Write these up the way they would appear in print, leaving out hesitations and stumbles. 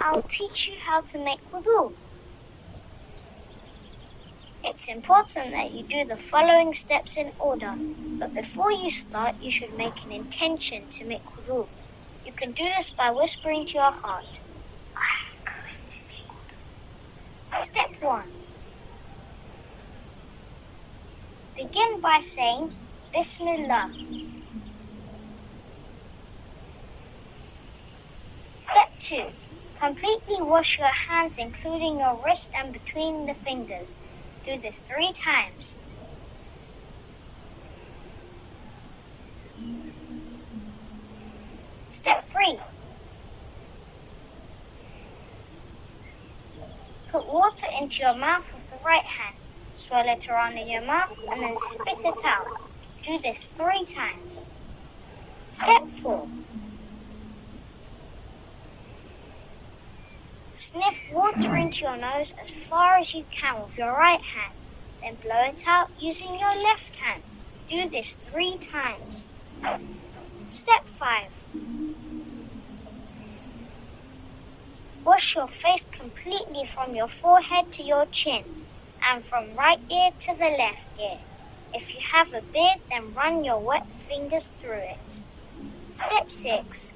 I'll teach you how to make wudu. It's important that you do the following steps in order, but before you start, you should make an intention to make wudu. You can do this by whispering to your heart, I'm going to make wudu. Step 1. Begin by saying, Bismillah. Step 2. Completely wash your hands, including your wrist and between the fingers. Do this 3 times. Step 3. Put water into your mouth with the right hand. Swirl it around in your mouth and then spit it out. Do this 3 times. Step 4. Sniff water into your nose as far as you can with your right hand. Then blow it out using your left hand. Do this 3 times. Step 5. Wash your face completely from your forehead to your chin and from right ear to the left ear. If you have a beard, then run your wet fingers through it. Step 6.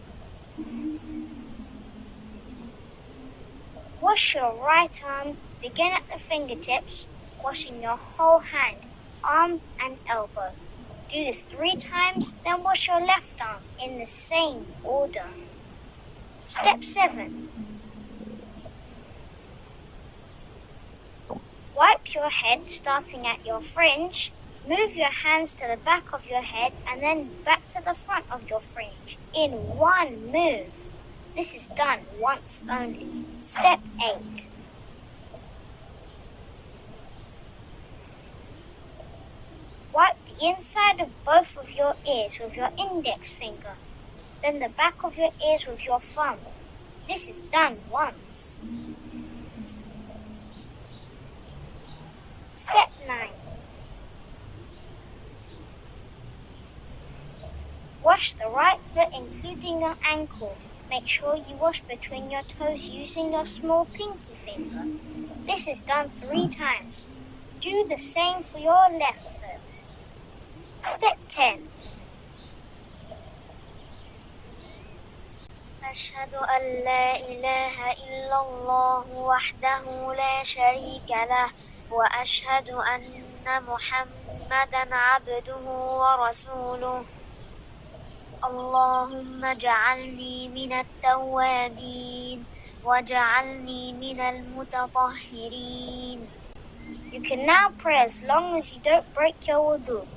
Wash your right arm. Begin at the fingertips, washing your whole hand, arm and elbow. Do this 3 times, then wash your left arm in the same order. Step 7. Wipe your head starting at your fringe. Move your hands to the back of your head and then back to the front of your fringe in one move. This is done once only. Step 8. Wipe the inside of both of your ears with your index finger, then the back of your ears with your thumb. This is done once. Step 9. Wash the right foot including your ankle. Make sure you wash between your toes using your small pinky finger. This is done 3 times. Do the same for your left foot. Step 10. أشهد أن لا إله إلا الله وحده لا شريك له وأشهد أن محمدا عبده ورسوله اللهم اجعلني من التوابين واجعلني من المتطهرين. You can now pray as long as you don't break your wudu.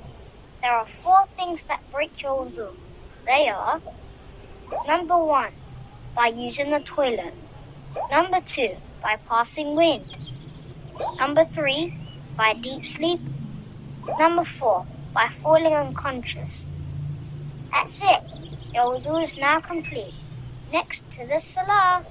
There are 4 things that break your wudu. They are: number 1, by using the toilet. Number 2, by passing wind. Number 3, by deep sleep. Number 4, by falling unconscious. That's it. Your wudu is now complete. Next to the salah.